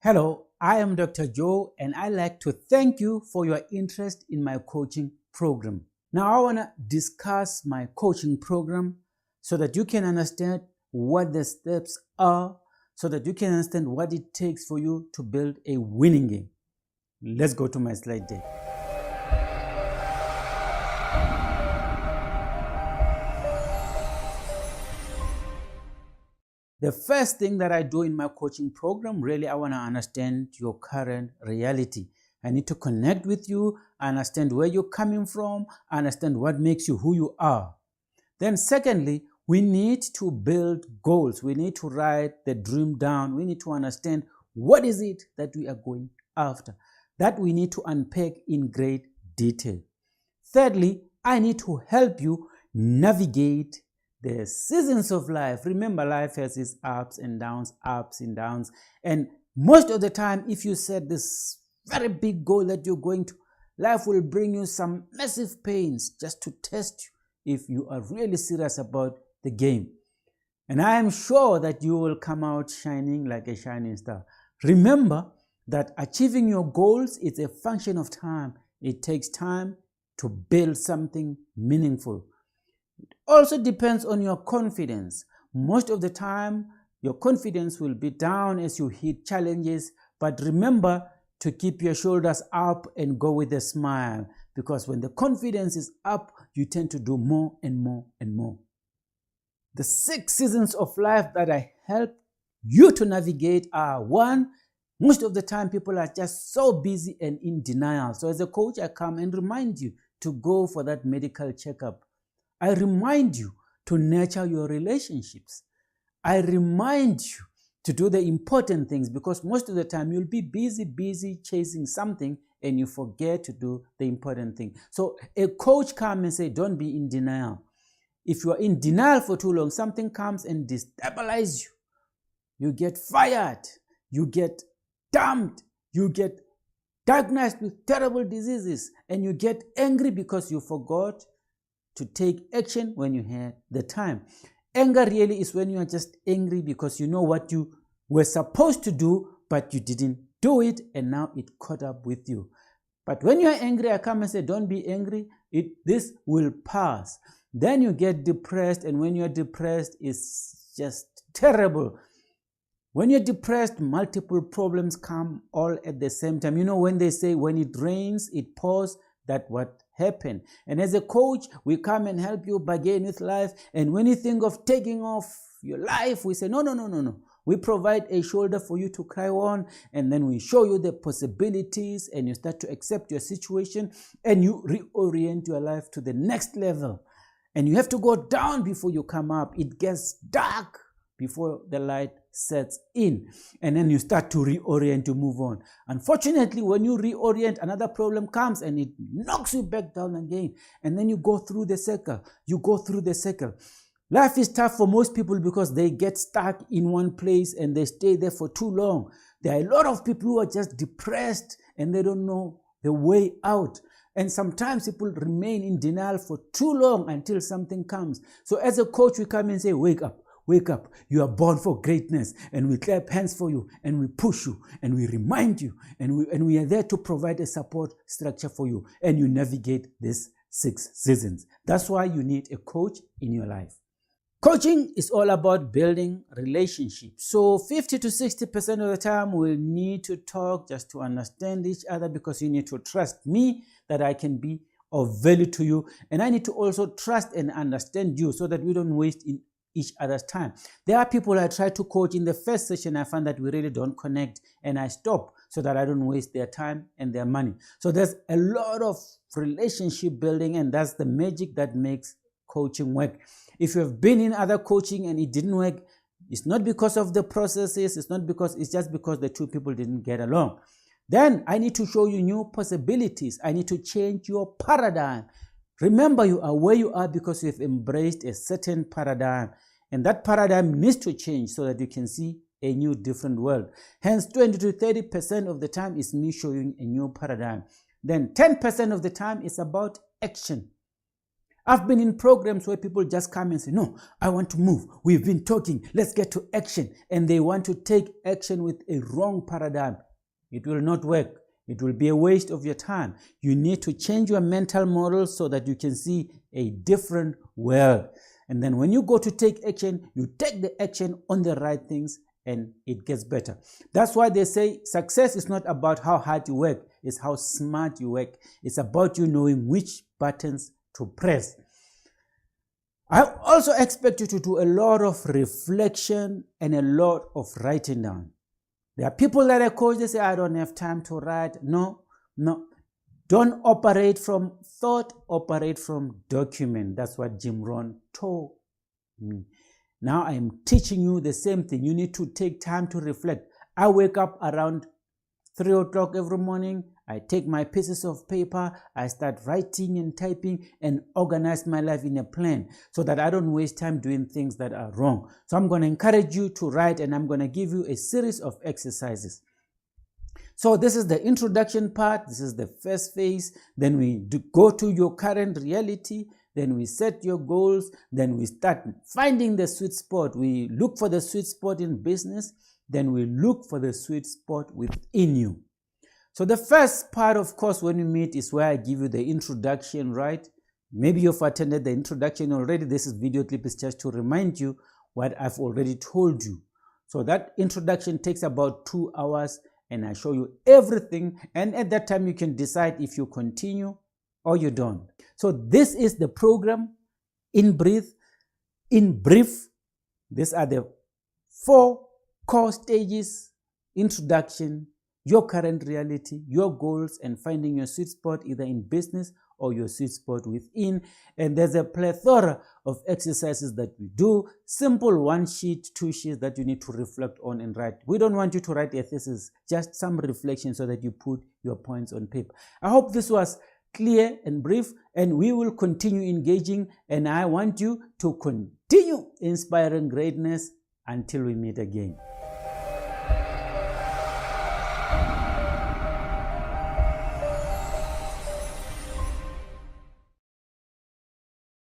Hello, I am Dr. Joe, and I'd like to thank you for your interest in my coaching program. Now, I want to discuss my coaching program so that you can understand what the steps are, so that you can understand what it takes for you to build a winning game. Let's go to my slide deck. The first thing that I do in my coaching program, really, I want to understand your current reality. I need to connect with you, understand where you're coming from, understand what makes you who you are. Then secondly, we need to build goals. We need to write the dream down. We need to understand what is it that we are going after. That we need to unpack in great detail. Thirdly, I need to help you navigate the seasons of life. Remember, life has its ups and downs, ups and downs. And most of the time, if you set this very big goal that you're going to, life will bring you some massive pains just to test you if you are really serious about the game. And I am sure that you will come out shining like a shining star. Remember that achieving your goals is a function of time. It takes time to build something meaningful. It also depends on your confidence. Most of the time, your confidence will be down as you hit challenges, but remember to keep your shoulders up and go with a smile, because when the confidence is up, you tend to do more and more and more. The 6 seasons of life that I help you to navigate are: 1, most of the time people are just so busy and in denial. So as a coach, I come and remind you to go for that medical checkup. I remind you to nurture your relationships. I remind you to do the important things, because most of the time you'll be busy chasing something and you forget to do the important thing. So a coach comes and say, don't be in denial. If you are in denial for too long, something comes and destabilizes you. You get fired, you get dumped, you get diagnosed with terrible diseases, and you get angry because you forgot to take action when you had the time. Anger really is when you are just angry because you know what you were supposed to do, but you didn't do it, and now it caught up with you. But when you are angry, I come and say, don't be angry. This will pass. Then you get depressed, and when you're depressed, it's just terrible. When you're depressed, multiple problems come all at the same time. You know, when they say, when it rains, it pours, that's what happened. And as a coach, we come and help you bargain with life. And when you think of taking off your life, we say, no. We provide a shoulder for you to cry on, and then we show you the possibilities, and you start to accept your situation, and you reorient your life to the next level. And you have to go down before you come up. It gets dark before the light sets in, and then you start to reorient, to move on. Unfortunately, when you reorient, another problem comes and it knocks you back down again, and then you go through the circle. Life is tough for most people because they get stuck in one place and they stay there for too long. There are a lot of people who are just depressed and they don't know the way out. And sometimes people remain in denial for too long until something comes. So as a coach, we come and say, wake up. Wake up, you are born for greatness, and we clap hands for you, and we push you, and we remind you, and we are there to provide a support structure for you, and you navigate these 6 seasons. That's why you need a coach in your life. Coaching is all about building relationships. So 50 to 60% of the time we'll need to talk just to understand each other, because you need to trust me that I can be of value to you, and I need to also trust and understand you so that we don't waste each other's time. There are people I try to coach. In the first session, I find that we really don't connect, and I stop so that I don't waste their time and their money. So there's a lot of relationship building, and that's the magic that makes coaching work. If you have been in other coaching and it didn't work, it's not because of the processes, it's just because the two people didn't get along. Then I need to show you new possibilities. I need to change your paradigm. Remember, you are where you are because you've embraced a certain paradigm, and that paradigm needs to change so that you can see a new, different world. Hence, 20 to 30% of the time is me showing a new paradigm. Then 10% of the time is about action. I've been in programs where people just come and say, no, I want to move. We've been talking. Let's get to action. And they want to take action with a wrong paradigm. It will not work. It will be a waste of your time. You need to change your mental model so that you can see a different world. And then when you go to take action, you take the action on the right things and it gets better. That's why they say success is not about how hard you work. It's how smart you work. It's about you knowing which buttons to press. I also expect you to do a lot of reflection and a lot of writing down. There are people that I coach, they say, I don't have time to write. No. Don't operate from thought, operate from document. That's what Jim Rohn told me. Now I am teaching you the same thing. You need to take time to reflect. I wake up around 3 o'clock every morning. I take my pieces of paper, I start writing and typing and organize my life in a plan so that I don't waste time doing things that are wrong. So I'm going to encourage you to write, and I'm going to give you a series of exercises. So this is the introduction part. This is the first phase. Then we go to your current reality. Then we set your goals. Then we start finding the sweet spot. We look for the sweet spot in business. Then we look for the sweet spot within you. So the first part, of course, when we meet is where I give you the introduction, right? Maybe you've attended the introduction already. This video clip is just to remind you what I've already told you. So that introduction takes about 2 hours and I show you everything. And at that time, you can decide if you continue or you don't. So this is the program in brief. These are the 4 core stages: introduction, your current reality, your goals, and finding your sweet spot either in business or your sweet spot within. And there's a plethora of exercises that we do. Simple 1 sheet, 2 sheets that you need to reflect on and write. We don't want you to write a thesis, just some reflection so that you put your points on paper. I hope this was clear and brief, and we will continue engaging. And I want you to continue inspiring greatness until we meet again.